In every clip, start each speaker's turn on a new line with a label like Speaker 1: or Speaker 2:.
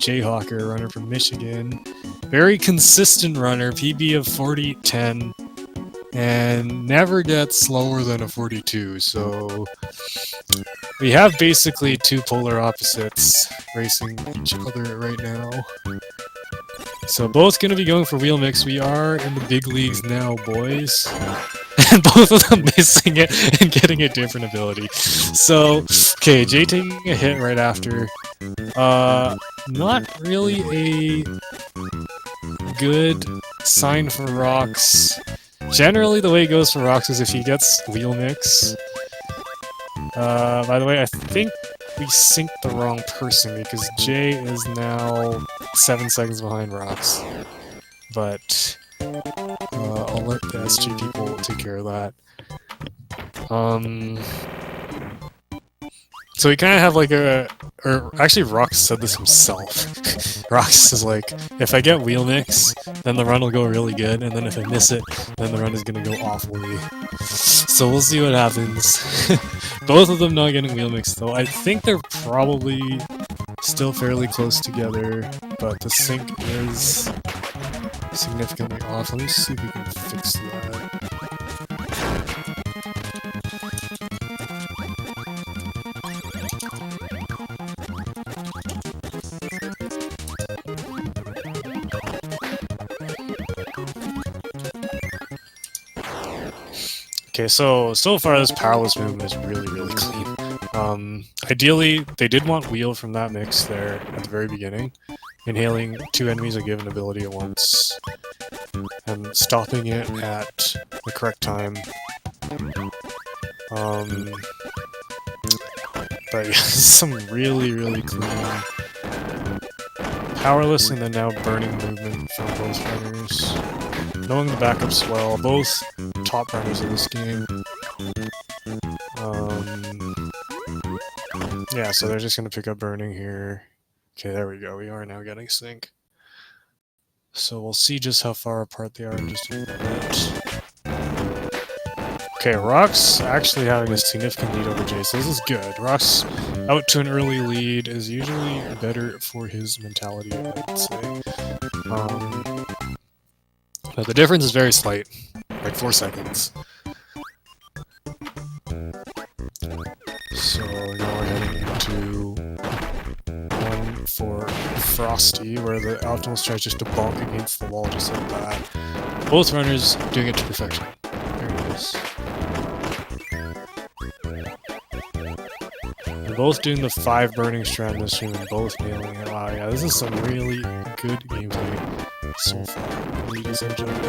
Speaker 1: Jayhawker, runner from Michigan. Very consistent runner, PB of 40.10, and never gets slower than a 42, so we have basically two polar opposites racing each other right now. So both going to be going for wheel mix. We are in the big leagues now, boys. And both of them missing it and getting a different ability. So, okay, Jay taking a hit right after. Not really a good sign for Rocks. Generally, the way it goes for Rocks is if he gets wheel mix. By the way, I think we synced the wrong person because Jay is now 7 seconds behind Rocks. But I'll let the SG people take care of that. So we kind of have like or actually Rox said this himself. Rox is like, if I get wheel mix, then the run will go really good, and then if I miss it, then the run is gonna go awfully. So we'll see what happens. Both of them not getting wheel mix though. I think they're probably still fairly close together, but the sync is significantly off. Let me see if we can fix that. Okay, so far this powerless movement is really clean. Ideally, they did want wheel from that mix there at the very beginning. Inhaling 2 enemies a given ability at once. And stopping it at the correct time. But yeah, some really clean powerless and then now burning movement from both runners. Knowing the backups well, both top runners of this game. Yeah, so they're just gonna pick up burning here. Okay, there we go. We are now getting sync. So we'll see just how far apart they are in just a minute. Okay, Rock's actually having a significant lead over Jay, so this is good. Rock's out to an early lead is usually better for his mentality, I'd say. But the difference is very slight, like 4 seconds. So now we're heading into one for Frosty, where the Optimus tries just to bonk against the wall just like that. Both runners doing it to perfection. There it is. They're both doing the 5 burning strand this stream and both nailing it. Wow, yeah, this is some really good gameplay so far. Really just enjoying it.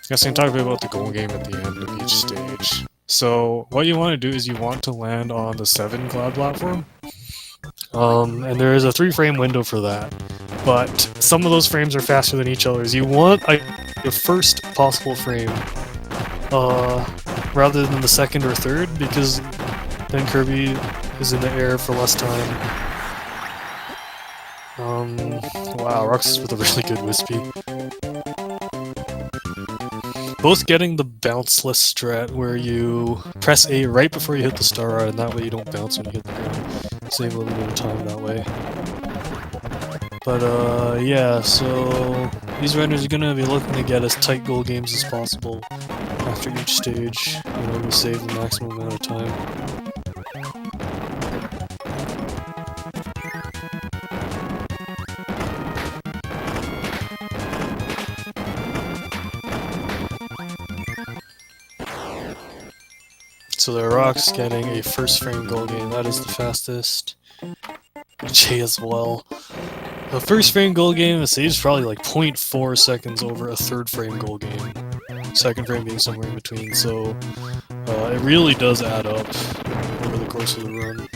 Speaker 1: Guess I can talk a bit about the goal game at the end of each stage. So what you want to do is you want to land on the 7 cloud platform. And there is a 3-frame window for that. But some of those frames are faster than each other's. You want your first possible frame rather than the second or third, because then Kirby is in the air for less time. Wow, Roxas with a really good Wispy. Both getting the bounceless strat where you press A right before you hit the star rod, and that way you don't bounce when you hit the ground. Save a little bit of time that way. But yeah, so these runners are gonna be looking to get as tight goal games as possible after each stage, you know, to save the maximum amount of time. So the Rock's getting a first frame goal game, that is the fastest. Jay as well. The first frame goal game, the save's probably like 0.4 seconds over a third frame goal game. Second frame being somewhere in between, so it really does add up over the course of the run.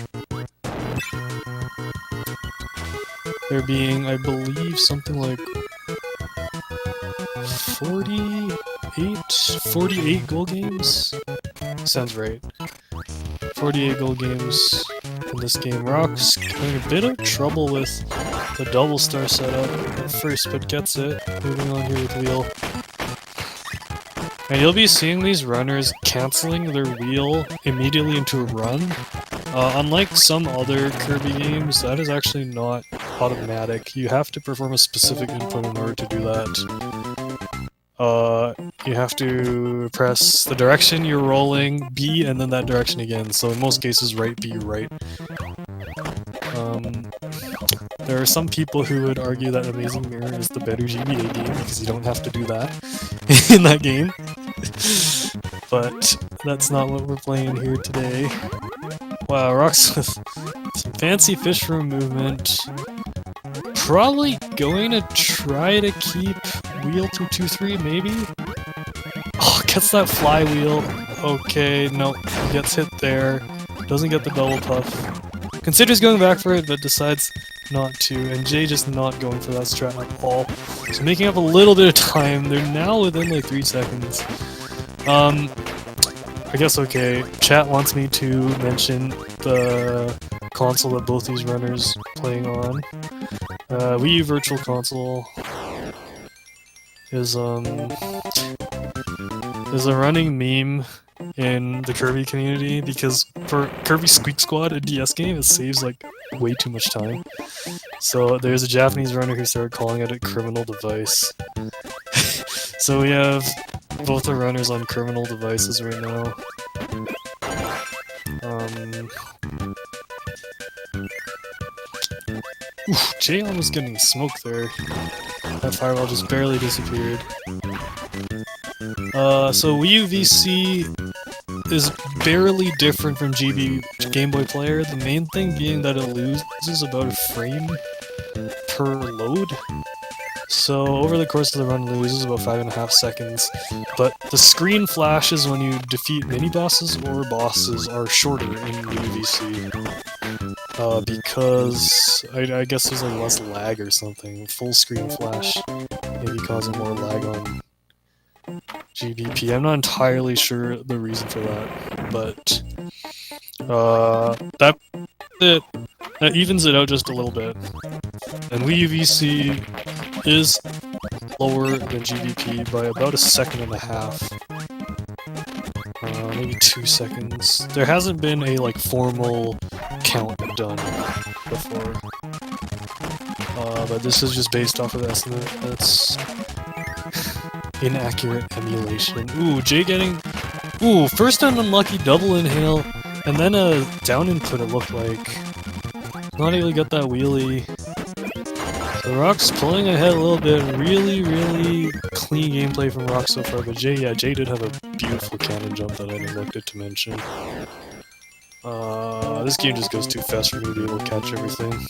Speaker 1: There being, I believe, something like 48 goal games? Sounds right. 48 goal games in this game. Rock's having a bit of trouble with the double star setup at first, but gets it. Moving on here with Wheel. And you'll be seeing these runners canceling their wheel immediately into a run. Unlike some other Kirby games, that is actually not automatic. You have to perform a specific input in order to do that. You have to press the direction you're rolling, B, and then that direction again. So in most cases, right, B, right. There are some people who would argue that Amazing Mirror is the better GBA game because you don't have to do that in that game. But that's not what we're playing here today. Wow, Rocks with some fancy fish room movement. Probably going to try to keep wheel through 2-3, maybe? Oh, gets that flywheel. Okay, no, gets hit there. Doesn't get the double puff. Considers going back for it, but decides not to, and Jay just not going for that strat at all. So making up a little bit of time. They're now within like 3 seconds. I guess okay. Chat wants me to mention the console that both these runners playing on. Wii U Virtual Console is a running meme in the Kirby community because for Kirby Squeak Squad, a DS game, it saves like way too much time. So there's a Japanese runner who started calling it a criminal device. So we have both the runners on criminal devices right now. Oof, Jay almost getting smoked there. That fireball just barely disappeared. So Wii U VC is barely different from Game Boy Player, the main thing being that it loses about a frame per load. So over the course of the run it loses about 5.5 seconds, but the screen flashes when you defeat mini-bosses or bosses are shorter in Wii U VC. Because I guess there's like less lag or something. Full screen flash maybe causing more lag on GBP. I'm not entirely sure the reason for that, but that evens it out just a little bit. And Wii U VC is lower than GBP by about 1.5 seconds. Maybe 2 seconds. There hasn't been a like formal count done before, but this is just based off of estimate. That's inaccurate emulation. Ooh, Jay getting... Ooh, first an unlucky double inhale, and then a down input it looked like. Not able to get that wheelie. The Rock's pulling ahead a little bit. Really clean gameplay from Rock so far, but Jay did have a beautiful cannon jump that I neglected to mention. This game just goes too fast for me to be able to catch everything.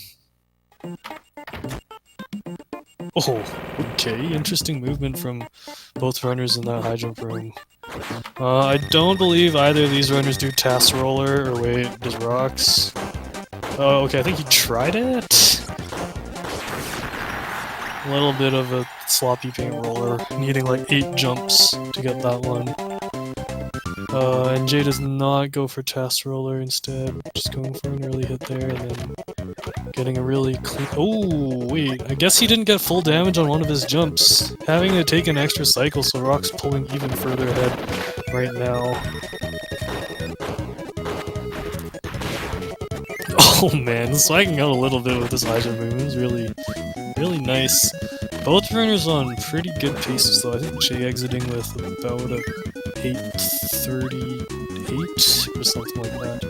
Speaker 1: Oh, okay, interesting movement from both runners in that high jump room. I don't believe either of these runners do task roller, or wait, does Rocks? Oh, okay, I think he tried it? A little bit of a sloppy paint roller, needing like 8 jumps to get that one. And Jay does not go for task roller instead, just going for an early hit there, and then getting a really clean... Oh, wait, I guess he didn't get full damage on one of his jumps, having to take an extra cycle, so Rock's pulling even further ahead right now. Oh man, swagging out a little bit with this high jump movement is really nice. Both runners on pretty good paces though. I think Jay exiting with about a 8:38 or something like that.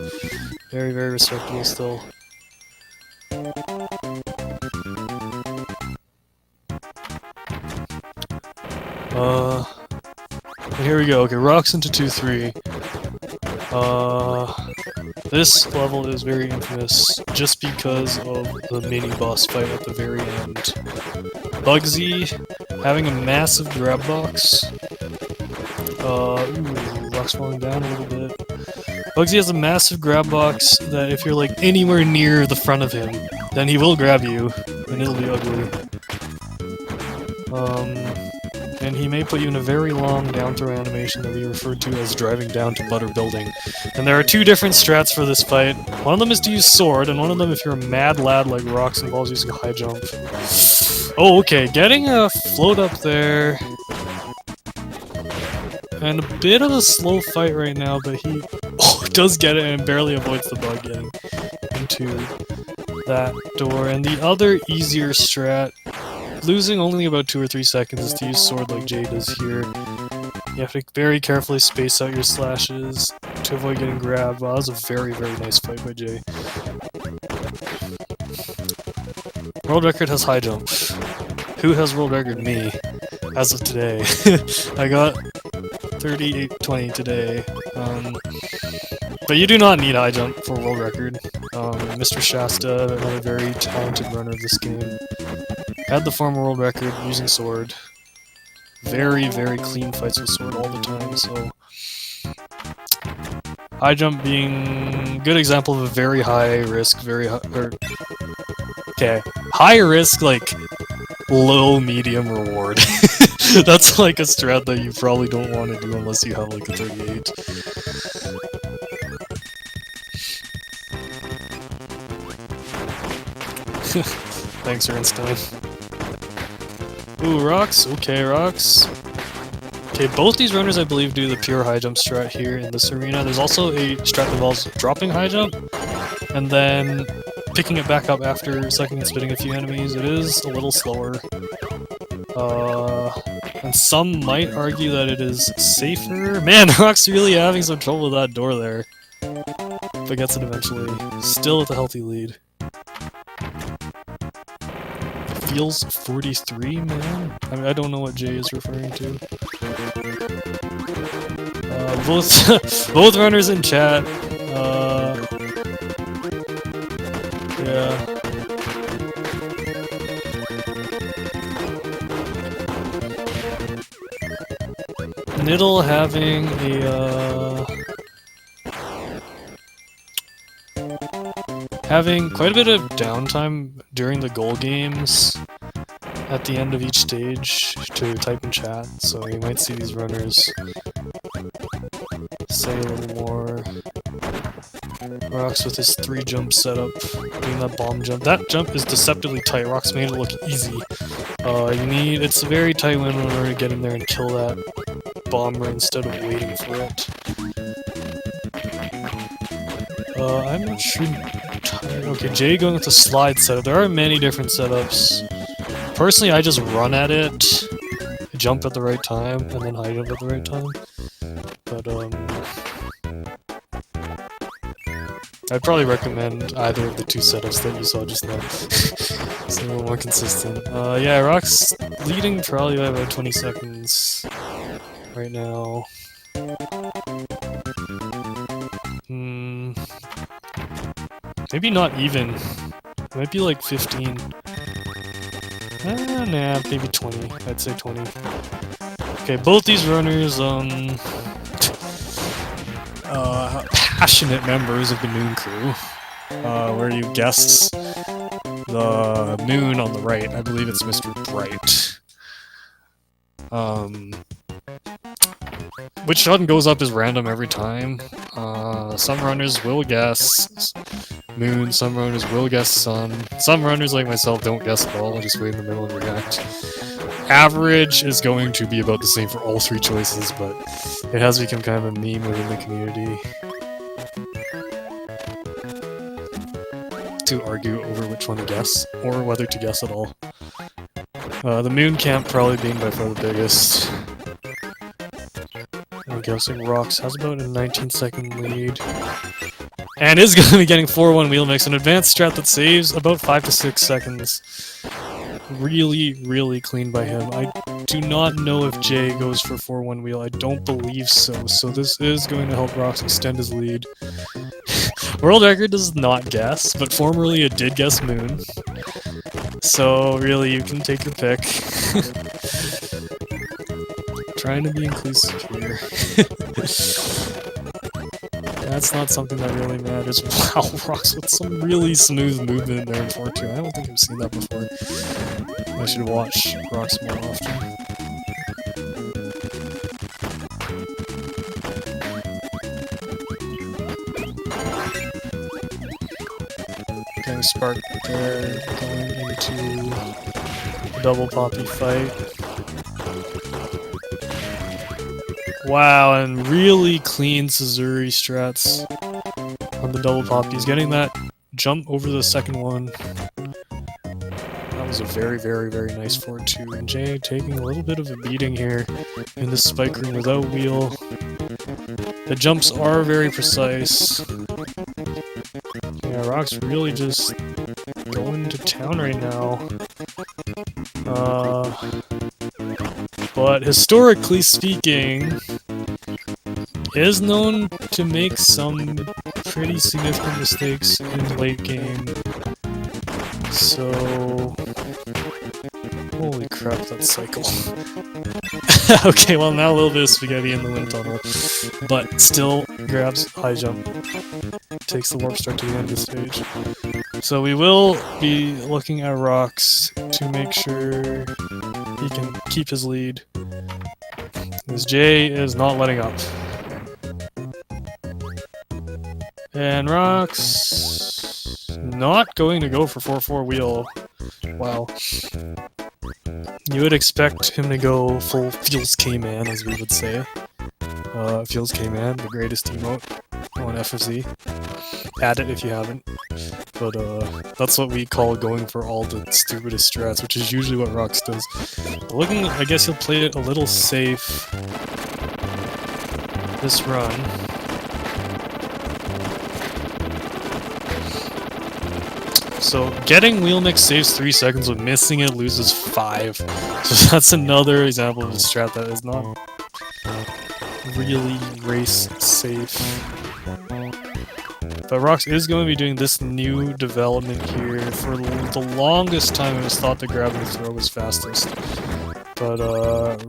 Speaker 1: Very respectable still. Here we go. Okay, Rocks into 2-3. This level is very infamous just because of the mini-boss fight at the very end. Bugsy having a massive grab box. Ooh, Rock's falling down a little bit. Bugsy has a massive grab box that if you're like anywhere near the front of him, then he will grab you, and it'll be ugly. And he may put you in a very long down throw animation that we refer to as driving down to butter building. And there are 2 different strats for this fight. One of them is to use sword, and one of them, if you're a mad lad like Rocks, involves using a high jump. Oh, okay, getting a float up there. And a bit of a slow fight right now, but he does get it and barely avoids the bug getting into that door. And the other easier strat, losing only about 2 or 3 seconds, is to use sword like Jay does here. You have to very carefully space out your slashes to avoid getting grabbed. Wow, that was a very, very nice fight by Jay. World record has high jump. Who has world record? Me. As of today. I got 38.20 today. But you do not need high jump for world record. Mr. Shasta, another very talented runner of this game, had the former world record using sword. Very, very clean fights with sword all the time, so... High jump being a good example of a very high risk, okay, high risk, like, low medium reward. That's like a strat that you probably don't want to do unless you have like a 38. Thanks, Ernstein. Ooh, rocks. Okay, rocks. Okay, both these runners, I believe, do the pure high jump strat here in this arena. There's also a strat that involves dropping high jump, and then picking it back up after sucking and spitting a few enemies. It is a little slower. And some might argue that it is safer. Man, Rock's really having some trouble with that door there. But gets it eventually. Still with a healthy lead. Feels 43, man? I mean, I don't know what Jay is referring to. Both runners in chat. Yeah. NIDL having having quite a bit of downtime during the goal games at the end of each stage to type in chat, so you might see these runners say a little more. Rocks with his 3 jump setup, doing that bomb jump. That jump is deceptively tight. Rocks made it look easy. It's a very tight window in order to get in there and kill that bomber instead of waiting for it. I'm not sure. Okay, Jay going with the slide setup. There are many different setups. Personally, I just run at it, jump at the right time, and then high jump at the right time. But, I'd probably recommend either of the 2 setups that you saw just now. It's a little more consistent. Yeah, Rock's leading probably by about 20 seconds right now. Maybe not even. It might be like 15. Nah, maybe 20. I'd say 20. Okay, both these runners, passionate members of the Moon Crew, where you guessed the moon on the right. I believe it's Mr. Bright. Which button goes up is random every time. Some runners will guess moon, some runners will guess sun. Some runners, like myself, don't guess at all, just wait in the middle and react. Average is going to be about the same for all 3 choices, but it has become kind of a meme within the community to argue over which one to guess, or whether to guess at all. The moon camp probably being by far the biggest. I'm guessing Rocks has about a 19-second lead. And is going to be getting 4-1 wheel mix, an advanced strat that saves about 5 to 6 seconds. Really, really clean by him. I do not know if Jay goes for 4-1 wheel. I don't believe so. So this is going to help Rocks extend his lead. World record does not guess, but formerly it did guess moon. So really, you can take your pick. Trying to be inclusive here. That's not something that really matters. Wow, Rocks with some really smooth movement there in 4-2. I don't think I've seen that before. I should watch Rocks more often. Getting sparked there, going into double poppy fight. Wow, and really clean Suzuri strats on the double pop. He's getting that jump over the second one. That was a very, very, very nice forward two. And Jay taking a little bit of a beating here in the spike room without wheel. The jumps are very precise. Yeah, Rock's really just going to town right now. But historically speaking, is known to make some pretty significant mistakes in the late game. So... Holy crap, that cycle. Okay, well now a little bit of spaghetti in the wind tunnel. But still grabs high jump. Takes the warp start to the end of the stage. So we will be looking at Rocks to make sure he can keep his lead. As Jay is not letting up. And Rocks not going to go for 4-4 wheel. Wow. You would expect him to go full Feels K-Man, as we would say. Feels K-Man, the greatest emote on FFZ. Add it if you haven't. But that's what we call going for all the stupidest strats, which is usually what Rocks does. Looking, I guess he'll play it a little safe this run. So getting wheel mix saves 3 seconds, but missing it loses 5. So that's another example of a strat that is not really race safe. But Rocks is going to be doing this new development here. For the longest time it was thought that grab and throw was fastest. But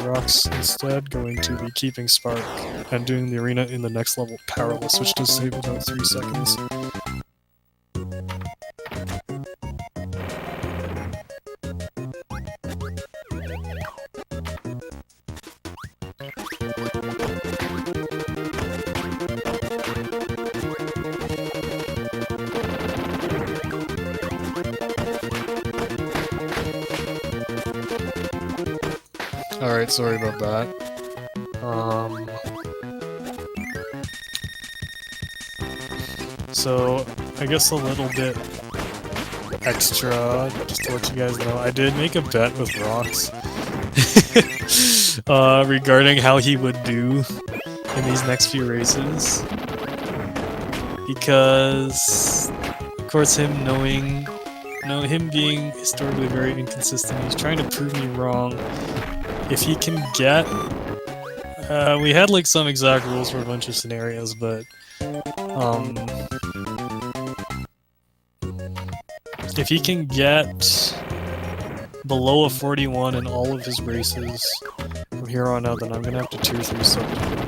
Speaker 1: Rocks instead going to be keeping Spark and doing the arena in the next level powerless, which does save about 3 seconds. Alright, sorry about that. So, I guess a little bit extra, just to let you guys know, I did make a bet with Rocks regarding how he would do in these next few races. Because, of course, him being historically very inconsistent, he's trying to prove me wrong. If he can get... we had like some exact rules for a bunch of scenarios, but... if he can get below a 41 in all of his races from here on out, then I'm gonna have to tier 3 sub him.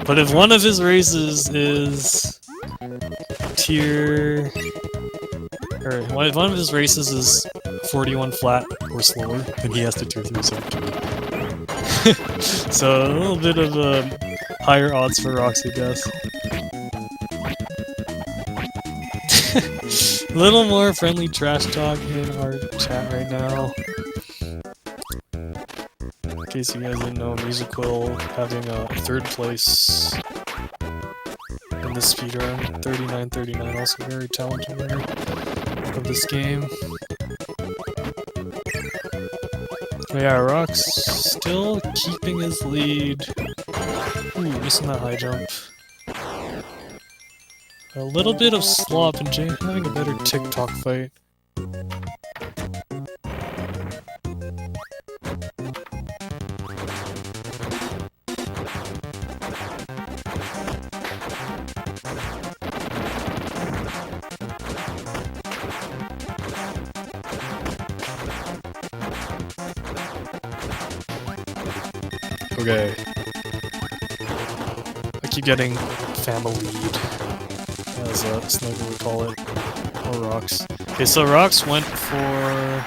Speaker 1: But if one of his races is... if one of his races is 41 flat or slower, then he has to tier 3 sub to it. So a little bit of higher odds for Rocks, I guess. A little more friendly trash talk in our chat right now. In case you guys didn't know, Musical having a 3rd place in this speedrun. 39-39, also very talented winner of this game. But yeah, Rocks still keeping his lead. Ooh, missing that high jump. A little bit of slop and Jay having a better TikTok fight. Okay. I keep getting family lead, as Sniper would call it, or Rocks. Okay, so Rocks went for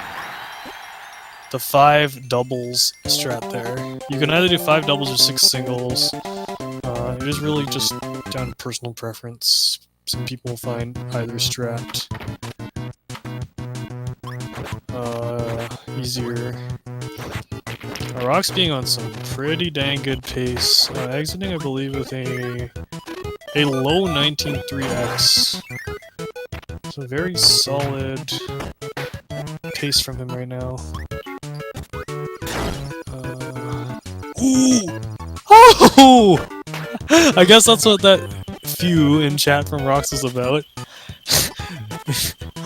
Speaker 1: the 5 doubles strat there. You can either do 5 doubles or 6 singles. It is really just down to personal preference. Some people will find either strat easier. Rock's being on some pretty dang good pace. Exiting, I believe, with a low 19.3x. So very solid pace from him right now. Ooh! Oh! I guess that's what that few in chat from Rox was about.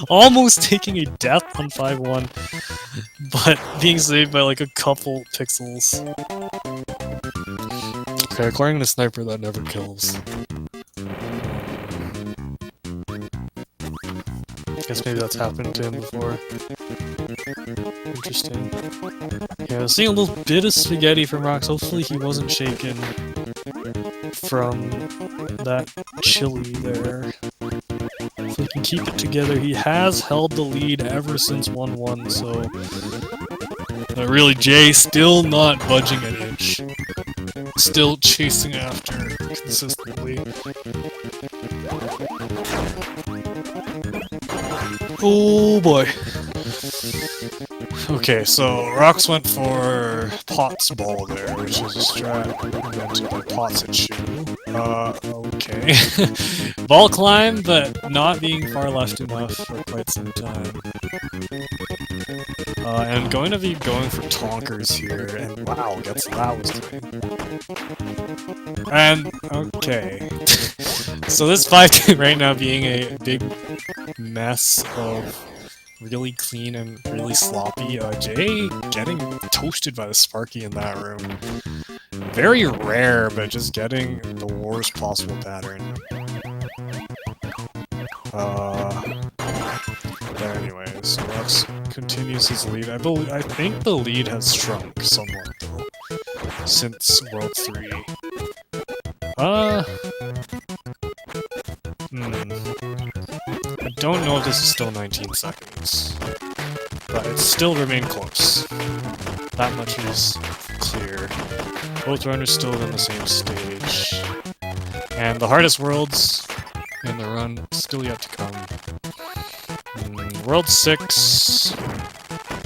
Speaker 1: Almost taking a death on 5-1, but being saved by like a couple pixels. Okay, acquiring the sniper that never kills. Guess maybe that's happened to him before. Interesting. Yeah, I was seeing a little bit of spaghetti from Rox. Hopefully he wasn't shaken from that chili there. If he can keep it together, he has held the lead ever since 1-1, so... But really, Jay still not budging an inch. Still chasing after consistently. Oh boy. Okay, so Rox went for Pot's ball there, which is a strat invented by Pot's and Shoe. Okay. Ball climb, but not being far left enough for quite some time. And going to be going for Tonkers here, and wow, guess that was great. And, okay. So this fight right now being a big mess of really clean and really sloppy. Jay getting toasted by the Sparky in that room. Very rare, but just getting the worst possible pattern. But anyways, so Rox continues his lead. I think the lead has shrunk somewhat though, since World 3. I don't know if this is still 19 seconds, but it still remained close. That much is clear. Both runners still in the same stage. And the hardest worlds in the run still yet to come. World 6,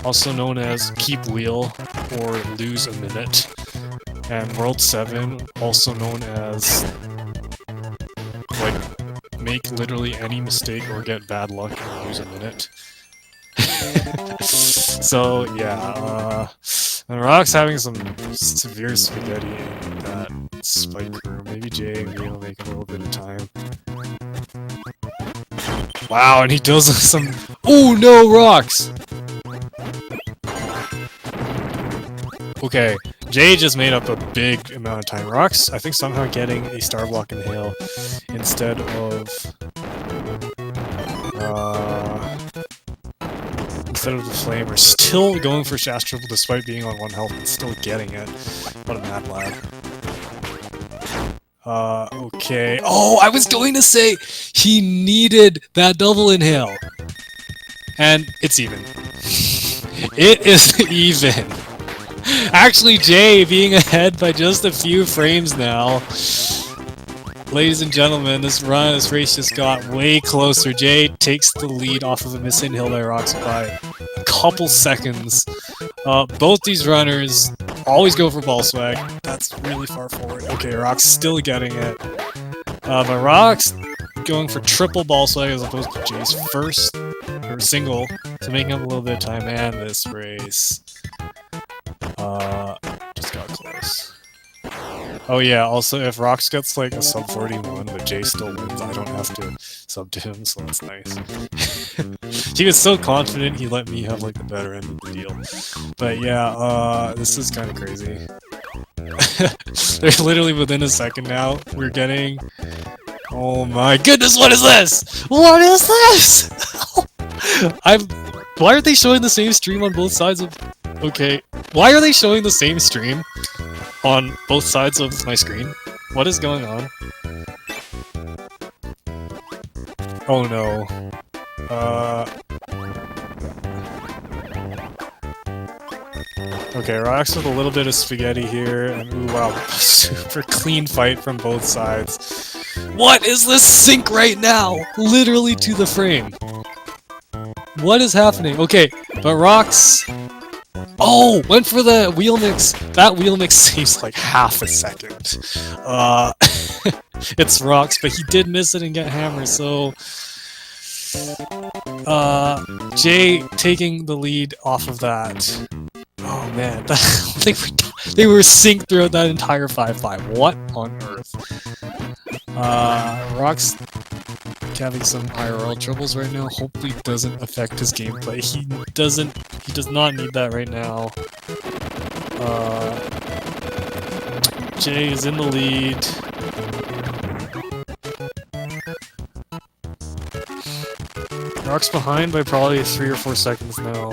Speaker 1: also known as Keep Wheel or Lose a Minute. And World 7, also known as like make literally any mistake or get bad luck and lose a minute. So yeah, and Rock's having some severe spaghetti in that spike room. Maybe Jay will make a little bit of time. Wow, and he does some. Oh no, Rocks! Okay, Jay just made up a big amount of time. Rock's, I think, somehow getting a star block and hail instead of the flamer. Still going for Shast Triple despite being on 1 health and still getting it. What a mad lad. Okay. Oh, I was going to say he needed that double inhale. And it's even. It is even. Actually, Jay being ahead by just a few frames now. Ladies and gentlemen, this race just got way closer. Jay takes the lead off of a miss inhale by Rox by a couple seconds. Both these runners always go for ball swag. That's really far forward. Okay, Rox still getting it. But Rox going for triple ball swag as opposed to Jay's first, or single, to make up a little bit of time. And this race just got close. Oh yeah, also if Rox gets like a sub 41 but Jay still wins, I don't have to sub to him, so that's nice. He was so confident he let me have like the better end of the deal. But yeah, this is kind of crazy. They're literally within a second now. We're getting... Oh my goodness, what is this? What is this? Why are they showing the same stream on both sides of... Okay, why are they showing the same stream on both sides of my screen? What is going on? Oh no. Okay, Rox with a little bit of spaghetti here, and ooh wow, super clean fight from both sides. What is this sync right now? Literally to the frame. What is happening? Okay, but Rox Oh, went for the wheel mix. That wheel mix saves like half a second. It's Rocks, but he did miss it and get hammered, so Jay taking the lead off of that. Oh man, they were synced throughout that entire 5-5. What on earth? Rocks having some IRL troubles right now. Hopefully it doesn't affect his gameplay. He does not need that right now. Jay is in the lead. Rock's behind by probably 3 or 4 seconds now.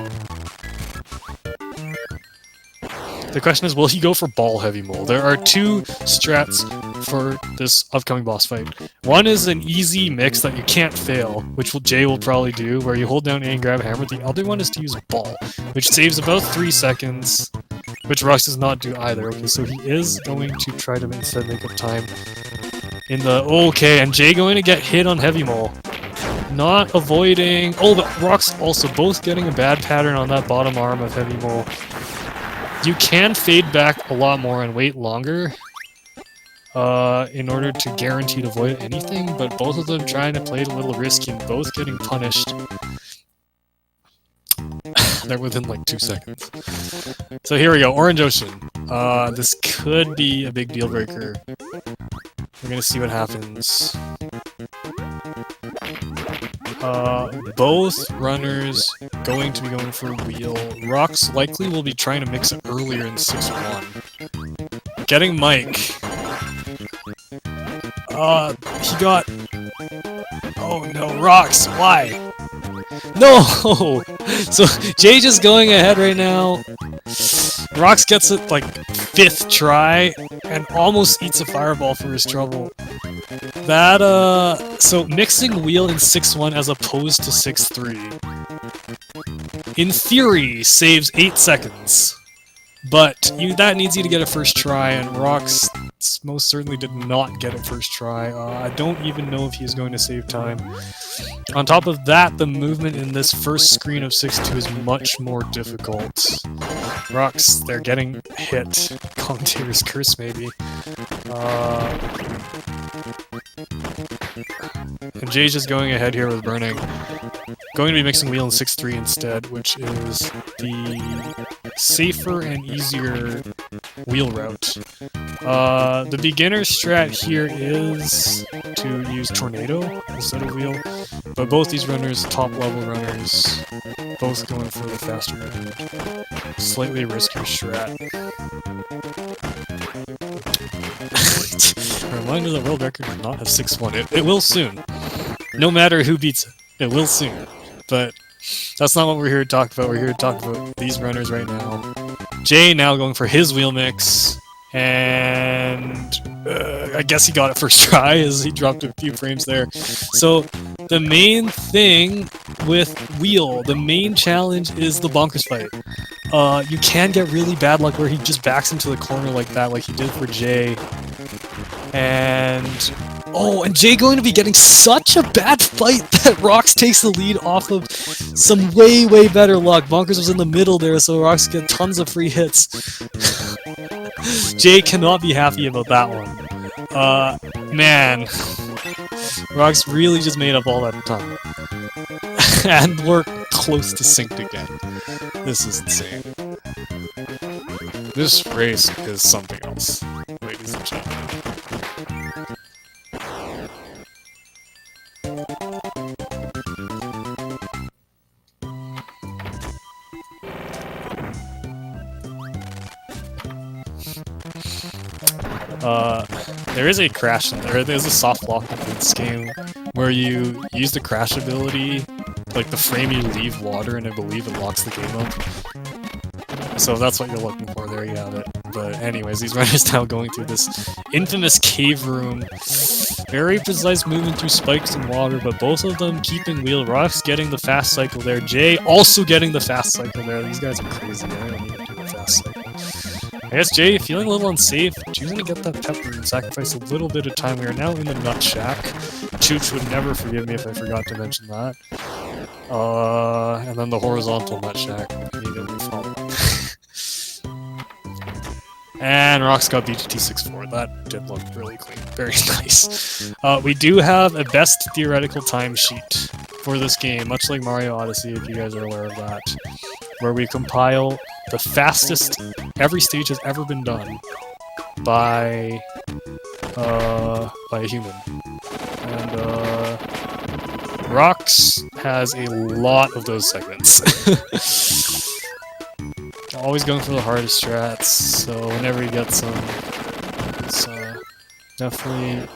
Speaker 1: The question is, will he go for ball heavy mole? There are 2 strats for this upcoming boss fight. One is an easy mix that you can't fail, which Jay will probably do, where you hold down A and grab hammer. The other one is to use ball, which saves about 3 seconds, which Rocks does not do either. Okay, so he is going to try to instead make up time in the... Okay, and Jay going to get hit on heavy mole. Not avoiding... Oh, but Rocks also both getting a bad pattern on that bottom arm of heavy mole. You can fade back a lot more and wait longer in order to guarantee to avoid anything, but both of them trying to play it a little risky and both getting punished. They're within like 2 seconds. So here we go, Orange Ocean. This could be a big deal breaker. We're gonna see what happens. Both runners going to be going for a wheel. Rocks likely will be trying to mix it earlier in 6-1. Getting Mike. He got... Oh no, Rocks, why? No! So, Jay just going ahead right now. Rocks gets it like 5th try, and almost eats a fireball for his trouble. That, so mixing wheel in 6-1 as opposed to 6-3, in theory, saves 8 seconds. But that needs you to get a first try, and Rocks most certainly did not get a first try. I don't even know if he's going to save time. On top of that, the movement in this first screen of 6-2 is much more difficult. Rocks, they're getting hit. Commentator's curse, maybe. And Jay's just going ahead here with Burning. Going to be mixing wheel in 6-3 instead, which is the safer and easier wheel route. The beginner strat here is to use Tornado instead of wheel, but both these runners, top level runners, both going for the faster round. Slightly riskier strat. A reminder that world record does not have 6-1. It will soon. No matter who beats it. It will soon. But that's not what we're here to talk about. We're here to talk about these runners right now. Jay now going for his wheel mix. And I guess he got it first try as he dropped a few frames there. So the main thing with wheel, the main challenge is the bonkers fight. You can get really bad luck where he just backs into the corner like that, like he did for Jay. And... oh, and Jay going to be getting such a bad fight that Rocks takes the lead off of some way, way better luck. Bonkers was in the middle there, so Rocks get tons of free hits. Jay cannot be happy about that one. Man. Rocks really just made up all that time. And we're close to synced again. This is insane. This race is something else, ladies and gentlemen. There is a crash, or there's a soft lock in this game where you use the crash ability, like the frame you leave water, and I believe it locks the game up. So if that's what you're looking for, there you have it. But anyways, these runners now going through this infamous cave room. Very precise movement through spikes and water, but both of them keeping wheel. Rocks getting the fast cycle there. Jay also getting the fast cycle there. These guys are crazy. I don't need to do the fast cycle. I guess Jay, feeling a little unsafe, choosing to get that pepper and sacrifice a little bit of time. We are now in the nut shack. Chooch would never forgive me if I forgot to mention that. And then the horizontal nut shack immediately following. And Rox got BGT 6-4. That did look really clean. Very nice. We do have a best theoretical time sheet for this game, much like Mario Odyssey, if you guys are aware of that, where we compile the fastest every stage has ever been done by a human. And Rox has a lot of those segments. Always going for the hardest strats, so whenever he gets them, it's definitely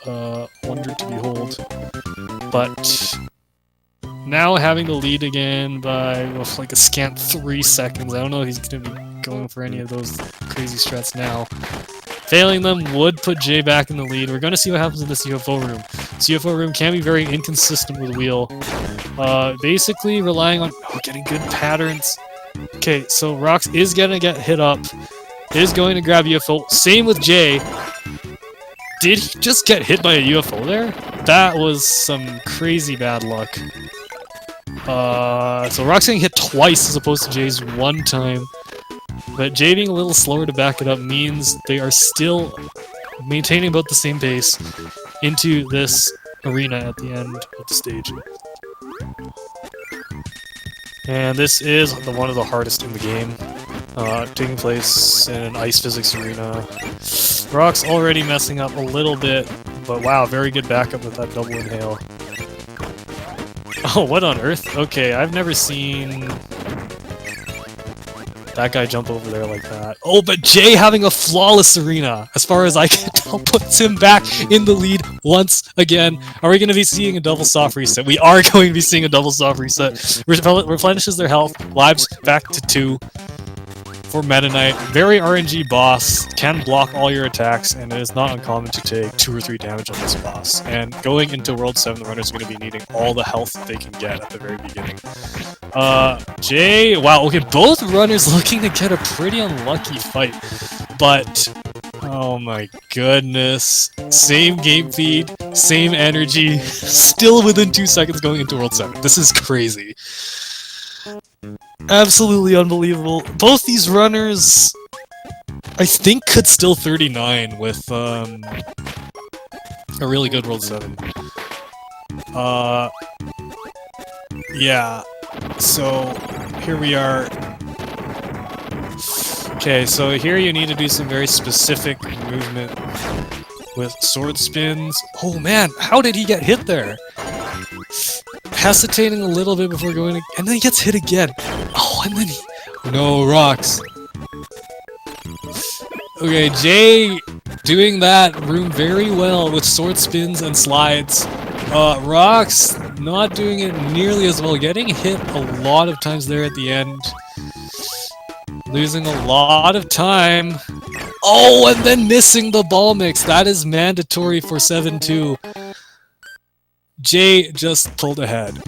Speaker 1: a wonder to behold. But now having the lead again by like a scant 3 seconds, I don't know if he's going to be going for any of those crazy strats now. Failing them would put Jay back in the lead. We're going to see what happens in this UFO room. This UFO room can be very inconsistent with Wheel. Basically relying on getting good patterns. Okay, so Rox is going to get hit up. Is going to grab UFO. Same with Jay. Did he just get hit by a UFO there? That was some crazy bad luck. So Rox getting hit twice as opposed to Jay's one time. But Jay being a little slower to back it up means they are still maintaining about the same pace into this arena at the end of the stage. And this is one of the hardest in the game, taking place in an ice physics arena. Rox already messing up a little bit, but wow, very good backup with that double inhale. Oh, what on earth? Okay, I've never seen that guy jump over there like that. Oh, but Jay having a flawless arena, as far as I can tell, puts him back in the lead once again. Are we going to be seeing a double soft reset? We are going to be seeing a double soft reset. Replenishes their health, lives back to 2 for Meta Knight. Very RNG boss, can block all your attacks, and it is not uncommon to take 2 or 3 damage on this boss. And going into World 7, the runners are going to be needing all the health they can get at the very beginning. Jay, wow, okay, both runners looking to get a pretty unlucky fight, but, oh my goodness, same game feed, same energy, still within 2 seconds going into World 7. This is crazy. Absolutely unbelievable. Both these runners, I think, could still 39 with, a really good World 7. Yeah. So, here we are. Okay, so here you need to do some very specific movement with sword spins. Oh man, how did he get hit there? Hesitating a little bit before going to, and then he gets hit again. Oh, and then he... No, Rox. Okay, Jay doing that room very well with sword spins and slides. Rox not doing it nearly as well, getting hit a lot of times there at the end. Losing a lot of time. Oh, and then missing the ball mix. That is mandatory for 7-2. Jay just pulled ahead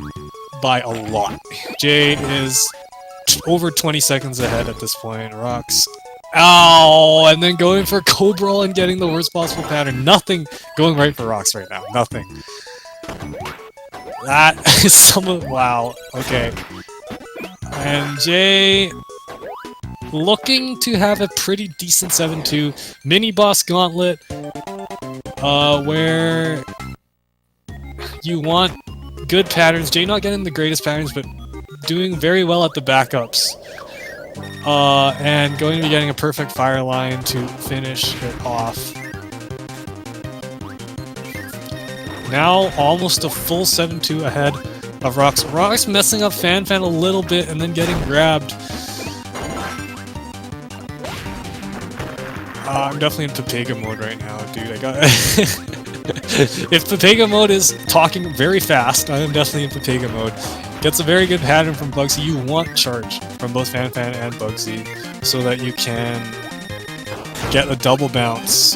Speaker 1: by a lot. Jay is over 20 seconds ahead at this point. Rox. Ow! And then going for Cobra and getting the worst possible pattern. Nothing going right for Rox right now. Nothing. That is some of... Wow. Okay. And Jay looking to have a pretty decent 7-2 mini-boss gauntlet, where you want good patterns. Jay not getting the greatest patterns, but doing very well at the backups. And going to be getting a perfect fire line to finish it off. Now almost a full 7-2 ahead of Rox. Rox messing up Fan a little bit and then getting grabbed. I'm definitely in Pepega mode right now, dude. I got... If Pepega mode is talking very fast, I am definitely in Pepega mode. Gets a very good pattern from Bugsy. You want charge from both Fan and Bugsy so that you can get a double bounce.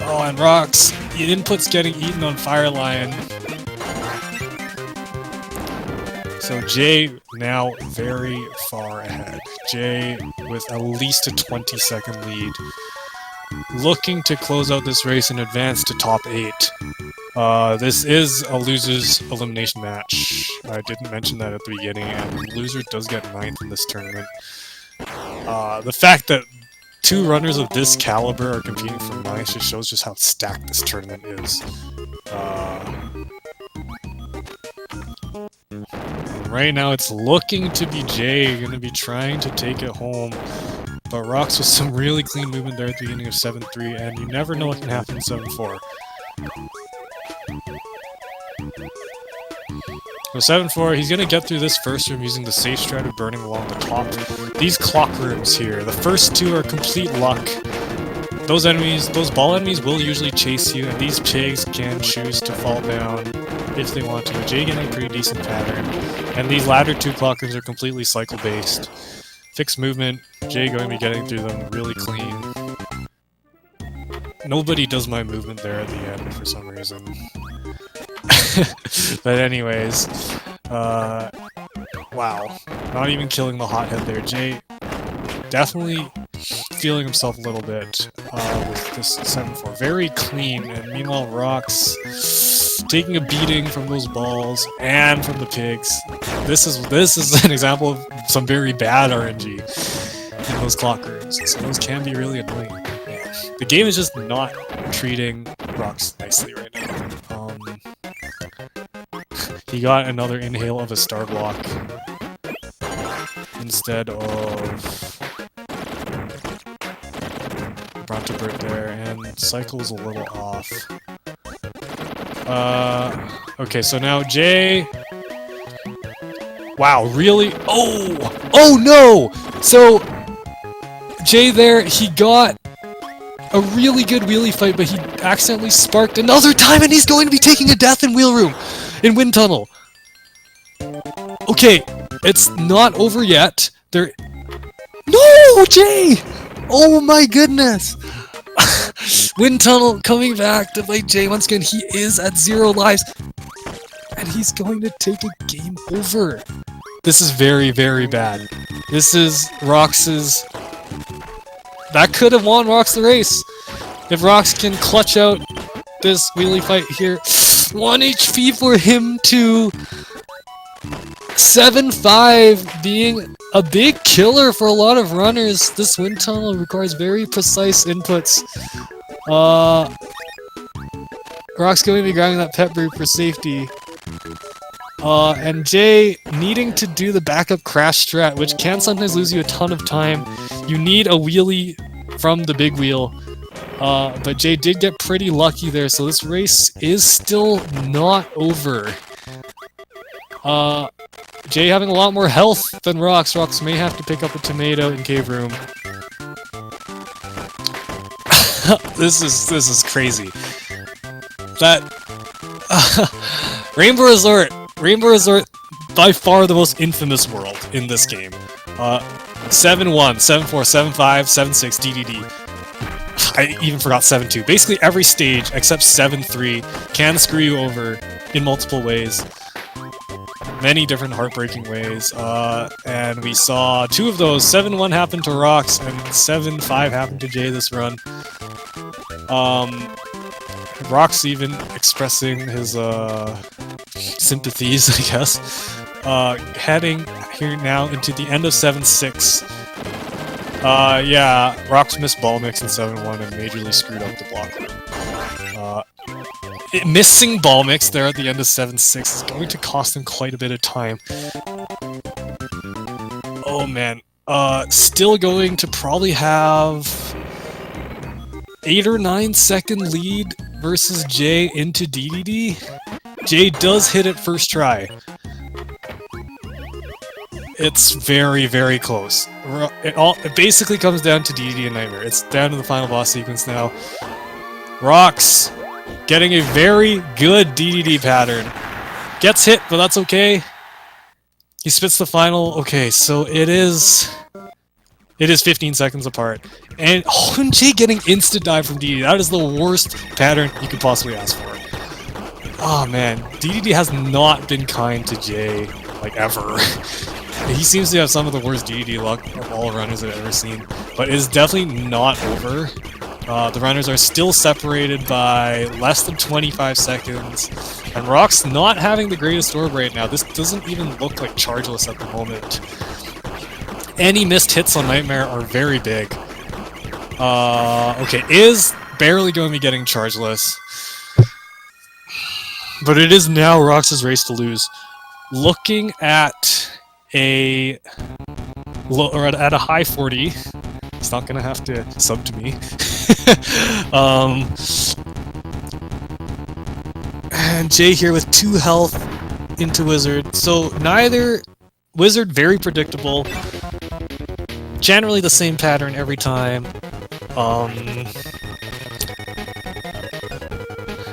Speaker 1: Oh, and Rox, the input's getting eaten on Fire Lion. So Jay now very far ahead. Jay with at least a 20-second lead. Looking to close out this race and advance to top 8. This is a loser's elimination match. I didn't mention that at the beginning, and the loser does get 9th in this tournament. The fact that two runners of this caliber are competing for nice, just shows just how stacked this tournament is. Right now it's looking to be Jay going to be trying to take it home, but Rox with some really clean movement there at the beginning of 7-3, and you never know what can happen in 7-4. So 7-4, he's going to get through this first room using the safe strat of burning along the top. These clock rooms here, the first two are complete luck. Those enemies, those ball enemies will usually chase you, and these pigs can choose to fall down if they want to. Jay getting a pretty decent pattern, and these latter two clock rooms are completely cycle-based. Fixed movement, Jay going to be getting through them really clean. Nobody does my movement there at the end for some reason. But anyways, wow. Not even killing the hothead there. Jay definitely feeling himself a little bit with this 7-4. Very clean, and meanwhile Rox taking a beating from those balls and from the pigs. This is an example of some very bad RNG in those clock rooms. So those can be really annoying. Yeah. The game is just not treating Rox nicely right now. He got another inhale of a star block instead of Brontobert there, and cycle's a little off. Okay, so now Jay... Wow, really? Oh! Oh no! So, Jay there, he got a really good wheelie fight, but he accidentally sparked another time, and he's going to be taking a death in wheel room! In wind tunnel. Okay, it's not over yet. There... No, Jay! Oh my goodness! Wind tunnel coming back to bite Jay once again. He is at 0 lives, and he's going to take a game over. This is very, very bad. This is Rox's... That could have won Rox the race. If Rox can clutch out this wheelie fight here. 1 HP for him to 7-5, being a big killer for a lot of runners. This wind tunnel requires very precise inputs. Rox going to be grabbing that pet brew for safety. And Jay needing to do the backup crash strat, which can sometimes lose you a ton of time. You need a wheelie from the big wheel. But Jay did get pretty lucky there, so this race is still not over. Jay having a lot more health than Rox. Rox may have to pick up a tomato in cave room. This is crazy. That Rainbow Resort, by far the most infamous world in this game. 7-1, 7-4, 7-5, 7-6, DDD. I even forgot 7-2. Basically every stage except 7-3 can screw you over in multiple ways. Many different heartbreaking ways. And we saw 2 of those. 7-1 happened to Rox, and 7-5 happened to Jay this run. Rox even expressing his sympathies, I guess. Heading here now into the end of 7-6. Yeah, Rox missed ball mix in 7-1 and majorly screwed up the block. Missing ball mix there at the end of 7-6 is going to cost him quite a bit of time. Oh man, still going to probably have 8 or 9 second lead versus Jay into DDD. Jay does hit it first try. It's very, very close. It basically comes down to DDD and Nightmare. It's down to the final boss sequence now. Rox getting a very good DDD pattern. Gets hit, but that's okay. He spits the final. Okay, so it is 15 seconds apart. And Jay getting insta-dive from DDD. That is the worst pattern you could possibly ask for. Oh man, DDD has not been kind to Jay, like, ever. He seems to have some of the worst DDD luck of all runners I've ever seen, but it is definitely not over. The runners are still separated by less than 25 seconds, and Rox not having the greatest orb right now. This doesn't even look like chargeless at the moment. Any missed hits on Nightmare are very big. Okay, is barely going to be getting chargeless. But it is now Rox's race to lose. Looking at a at a high 40, he's not gonna have to sub to me. And Jay here with 2 health into Wizard. So neither Wizard very predictable. Generally the same pattern every time.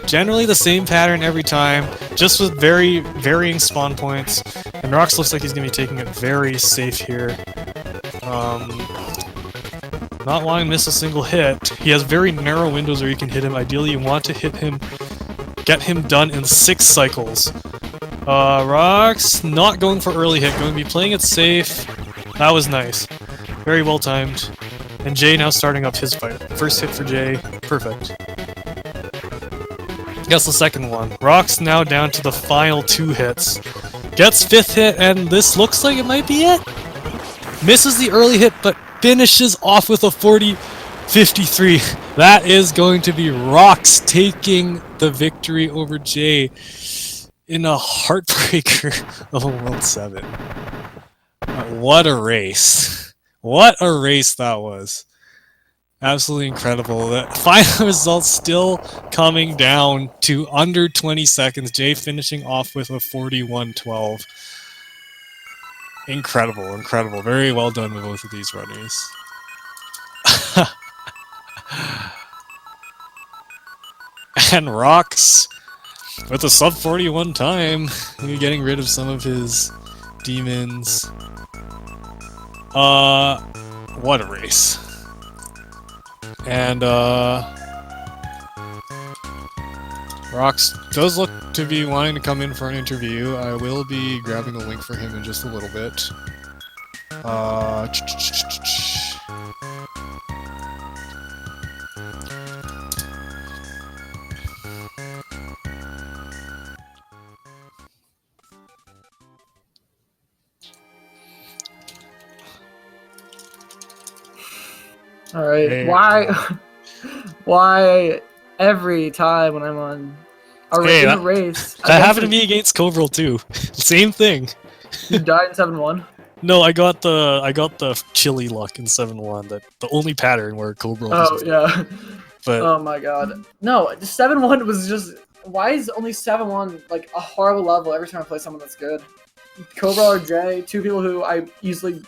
Speaker 1: Generally the same pattern every time, just with very varying spawn points. And Rox looks like he's going to be taking it very safe here. Not wanting to miss a single hit. He has very narrow windows where you can hit him. Ideally you want to hit him, get him done in 6 cycles. Rox not going for early hit, going to be playing it safe. That was nice. Very well timed. And Jay now starting up his fight. First hit for Jay. Perfect. Gets the second one. Rox now down to the final 2 hits. Gets 5th hit, and this looks like it might be it. Misses the early hit, but finishes off with a 40-53. That is going to be Rox taking the victory over Jay in a heartbreaker of a World 7. What a race. What a race that was. Absolutely incredible. The final result still coming down to under 20 seconds. Jay finishing off with a 41-12. Incredible, incredible. Very well done with both of these runners. And Rox with a sub 41 time, maybe getting rid of some of his demons. What a race. And Rox does look to be wanting to come in for an interview. I will be grabbing the link for him in just a little bit.
Speaker 2: All right. Why every time when I'm on a race?
Speaker 1: That happened to me against Cobral too. Same thing.
Speaker 2: You died in 7-1.
Speaker 1: No, I got the chili luck in 7-1. The only pattern where Cobral.
Speaker 2: Oh yeah.
Speaker 1: But
Speaker 2: oh my god. No, 7-1 was just. Why is only 7-1 like a horrible level every time I play someone that's good? Cobra or Jay, 2 people who I easily.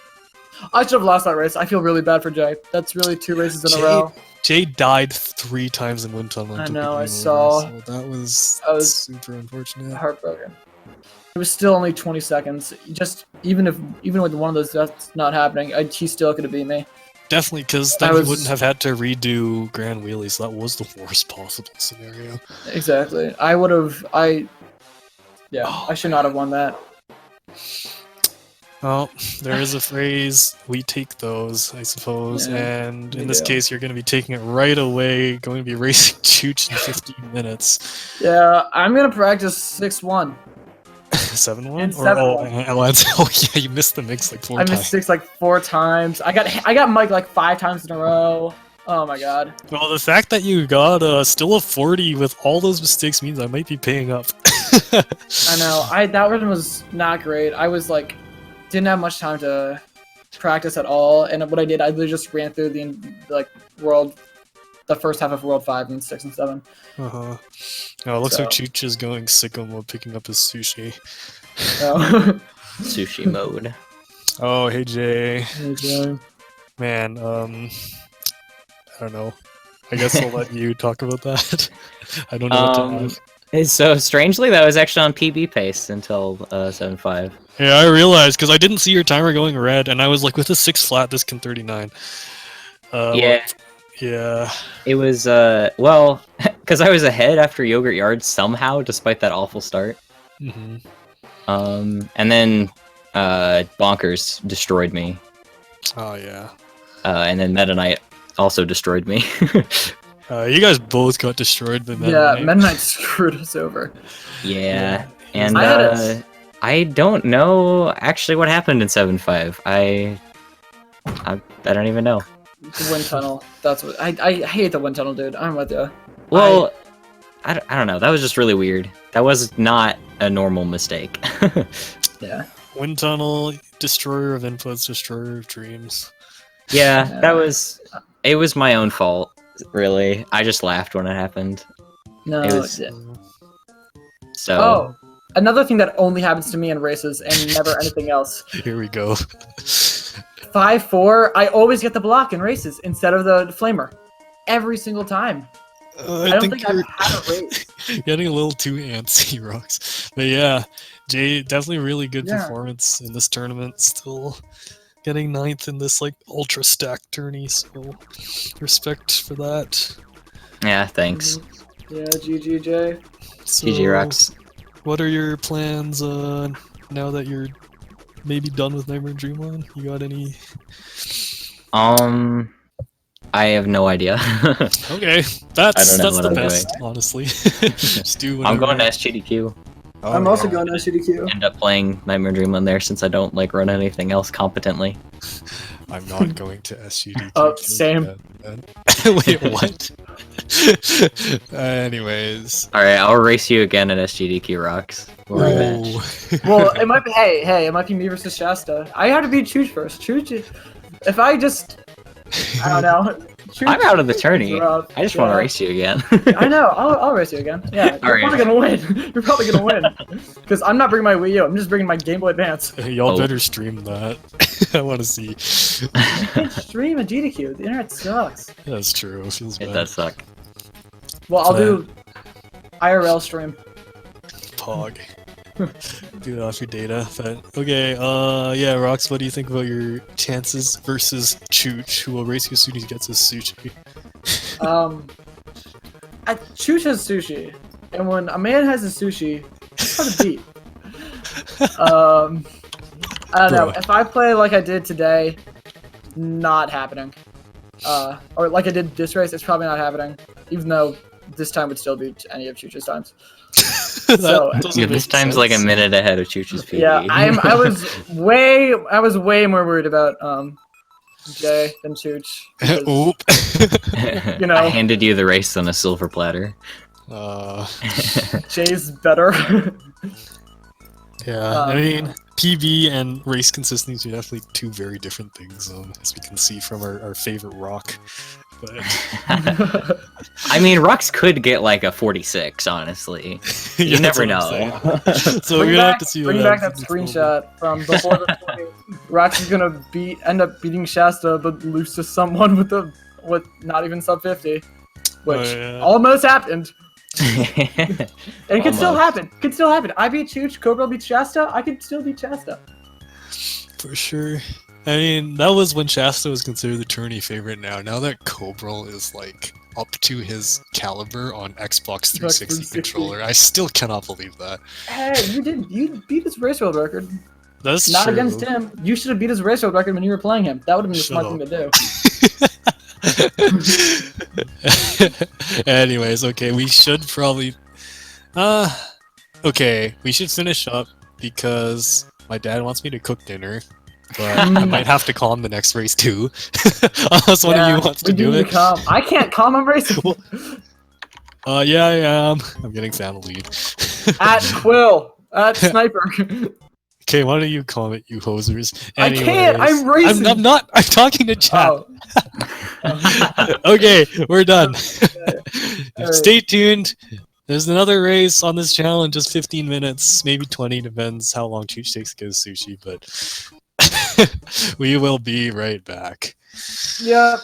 Speaker 2: I should have lost that race. I feel really bad for Jay. That's really 2 races in a row.
Speaker 1: Jay died 3 times in Wind Tunnel.
Speaker 2: I know, I saw.
Speaker 1: So that was super unfortunate.
Speaker 2: Heartbroken. It was still only 20 seconds. Just even with one of those deaths not happening, he still could have beat me.
Speaker 1: Definitely, because then he wouldn't have had to redo Grand Wheelies. That was the worst possible scenario.
Speaker 2: Exactly. I would have. I should not have won that.
Speaker 1: Well, there is a phrase, we take those, I suppose,
Speaker 2: yeah,
Speaker 1: and in this case you're going to be taking it right away, going to be racing Chooch in 15 minutes.
Speaker 2: Yeah, I'm going to practice 6-1.
Speaker 1: 7-1?
Speaker 2: 7-1.
Speaker 1: Oh yeah, you missed the mix like 4 times.
Speaker 2: I missed 6 like 4 times. I got Mike like 5 times in a row. Oh my god.
Speaker 1: Well, the fact that you got still a 40 with all those mistakes means I might be paying up.
Speaker 2: I know. That run was not great. I was like... didn't have much time to practice at all, and what I did, I literally just ran through the first half of World 5 and 6 and 7.
Speaker 1: Oh, it looks like Chooch is going sicko mode, picking up his sushi.
Speaker 2: Oh.
Speaker 3: Sushi mode.
Speaker 1: Oh, hey Jay.
Speaker 2: Hey Jay.
Speaker 1: Man, I don't know. I guess I'll let you talk about that. I don't know what to do.
Speaker 3: So strangely, that was actually on PB pace until 7.5.
Speaker 1: Yeah, I realized because I didn't see your timer going red, and I was like, with a 6 flat, this can 39.
Speaker 3: Yeah.
Speaker 1: Yeah.
Speaker 3: It was well, because I was ahead after Yogurt Yard somehow, despite that awful start.
Speaker 1: Mm-hmm.
Speaker 3: And then Bonkers destroyed me.
Speaker 1: Oh yeah.
Speaker 3: And then Meta Knight also destroyed me.
Speaker 1: You guys both got destroyed by Meta Knight.
Speaker 2: Yeah, Meta Knight screwed us over.
Speaker 3: Yeah, and I don't know actually what happened in 7.5. I don't even know.
Speaker 2: The wind tunnel. That's what I hate the wind tunnel, dude. I'm with you.
Speaker 3: Well, I don't know. That was just really weird. That was not a normal mistake.
Speaker 2: Yeah.
Speaker 1: Wind tunnel, destroyer of inputs, destroyer of dreams.
Speaker 3: Yeah, it was my own fault, really. I just laughed when it happened.
Speaker 2: No.
Speaker 3: It was-
Speaker 2: yeah.
Speaker 3: So
Speaker 2: Oh, another thing that only happens to me in races and never anything else.
Speaker 1: Here we go.
Speaker 2: 5-4. I always get the block in races instead of the flamer, every single time. I don't think I've had a race.
Speaker 1: Getting a little too antsy, Rocks. But yeah, Jay, definitely really good
Speaker 2: Yeah.
Speaker 1: performance in this tournament. Still getting 9th in this like ultra stacked tourney, so respect for that.
Speaker 3: yeah, thanks.
Speaker 2: Yeah, GGJ.
Speaker 1: So,
Speaker 3: GG rocks.
Speaker 1: what are your plans now that you're maybe done with Nightmare Dreamland? You got any?
Speaker 3: I have no idea.
Speaker 1: Okay, that's
Speaker 3: know
Speaker 1: that's
Speaker 3: what
Speaker 1: the
Speaker 3: I'm
Speaker 1: best, honestly. Just do whatever.
Speaker 3: I'm going to SGDQ.
Speaker 1: Oh,
Speaker 2: I'm also
Speaker 1: yeah.
Speaker 2: going to SUDQ.
Speaker 3: End up playing Nightmare Dreamland there since I don't like run anything else competently.
Speaker 1: I'm not going to SUDQ.
Speaker 2: Oh, same.
Speaker 1: Wait, what? Anyways.
Speaker 3: All right, I'll race you again at SGDQ rocks. We'll rematch.
Speaker 2: Well, it might be. Hey, it might be me versus Shasta. I have to beat Chooch first. Chooch, if I just, I don't know. Chooch,
Speaker 3: I'm out of the tourney.
Speaker 2: rough.
Speaker 3: I just want to
Speaker 2: Yeah.
Speaker 3: race you again.
Speaker 2: I know. I'll race you again. Yeah, you're
Speaker 3: Alright.
Speaker 2: probably gonna win. You're probably gonna win. Because I'm not bringing my Wii U. I'm just bringing my Game Boy Advance.
Speaker 1: Y'all
Speaker 3: Oh.
Speaker 1: better stream that. I want to see.
Speaker 2: You can't stream a GDQ. The internet sucks.
Speaker 1: That's true. It feels
Speaker 3: It
Speaker 1: bad.
Speaker 3: does suck.
Speaker 2: Well, I'll do IRL stream.
Speaker 1: Pog. Do it off your data. But okay, yeah, Rox, what do you think about your chances versus Chooch, who will race you as soon as he gets his sushi?
Speaker 2: Chooch has sushi, and when a man has a sushi, it's hard to beat. I don't know.
Speaker 1: Bruh.
Speaker 2: If I play like I did today, not happening. Or like I did this race, it's probably not happening. Even though this time would still beat any of Chooch's times.
Speaker 1: That
Speaker 2: So-
Speaker 1: doesn't
Speaker 3: Yeah,
Speaker 1: make
Speaker 3: this time's like a
Speaker 1: sense.
Speaker 3: minute ahead of Chooch's PB.
Speaker 2: Yeah, I was way more worried about Jay than Chooch. because,
Speaker 1: Oop.
Speaker 2: You know.
Speaker 3: I handed you the race on a silver platter.
Speaker 2: Jay's better.
Speaker 1: Yeah, I mean, PB and race consistency are definitely two very different things, as we can see from our favorite rock. But
Speaker 3: I mean, Rux could get like a 46, honestly. You
Speaker 1: Yeah,
Speaker 3: never
Speaker 1: that's what I'm
Speaker 3: know.
Speaker 1: saying. So we're gonna have to see.
Speaker 2: Bring
Speaker 1: what
Speaker 2: back that
Speaker 1: happens.
Speaker 2: screenshot from before the 20. Rax is gonna end up beating Shasta, but lose to someone with not even sub 50, which
Speaker 1: Oh, yeah.
Speaker 2: almost happened. And it could still
Speaker 3: Almost.
Speaker 2: happen. Could still happen. I beat Chooch, Cobra beats Shasta. I could still beat Shasta.
Speaker 1: For sure. I mean, that was when Shasta was considered the tourney favorite. Now that Cobral is like up to his caliber on Xbox 360
Speaker 2: 360.
Speaker 1: controller, I still cannot believe that.
Speaker 2: Hey, you beat his race world record.
Speaker 1: That's
Speaker 2: Not
Speaker 1: true.
Speaker 2: against him. You should have beat his race world record when you were playing him. That would have been the
Speaker 1: Shut
Speaker 2: smart
Speaker 1: up.
Speaker 2: thing to do.
Speaker 1: Anyways, okay, we should probably okay, we should finish up because my dad wants me to cook dinner, but I might have to call him the next race too. Unless one of you wants to
Speaker 2: we
Speaker 1: do
Speaker 2: need
Speaker 1: it.
Speaker 2: calm. I can't calm him racing.
Speaker 1: Yeah, I am. I'm getting family.
Speaker 2: At Quill. At Sniper.
Speaker 1: Okay, why don't you comment, you hosers?
Speaker 2: I can't, I'm racing.
Speaker 1: I'm not. I'm talking to chat.
Speaker 2: Oh.
Speaker 1: Okay, we're done.
Speaker 2: Alright.
Speaker 1: Stay tuned. There's another race on this channel in just 15 minutes, maybe 20, depends how long Chooch takes to get his sushi, but we will be right back.
Speaker 2: Yeah.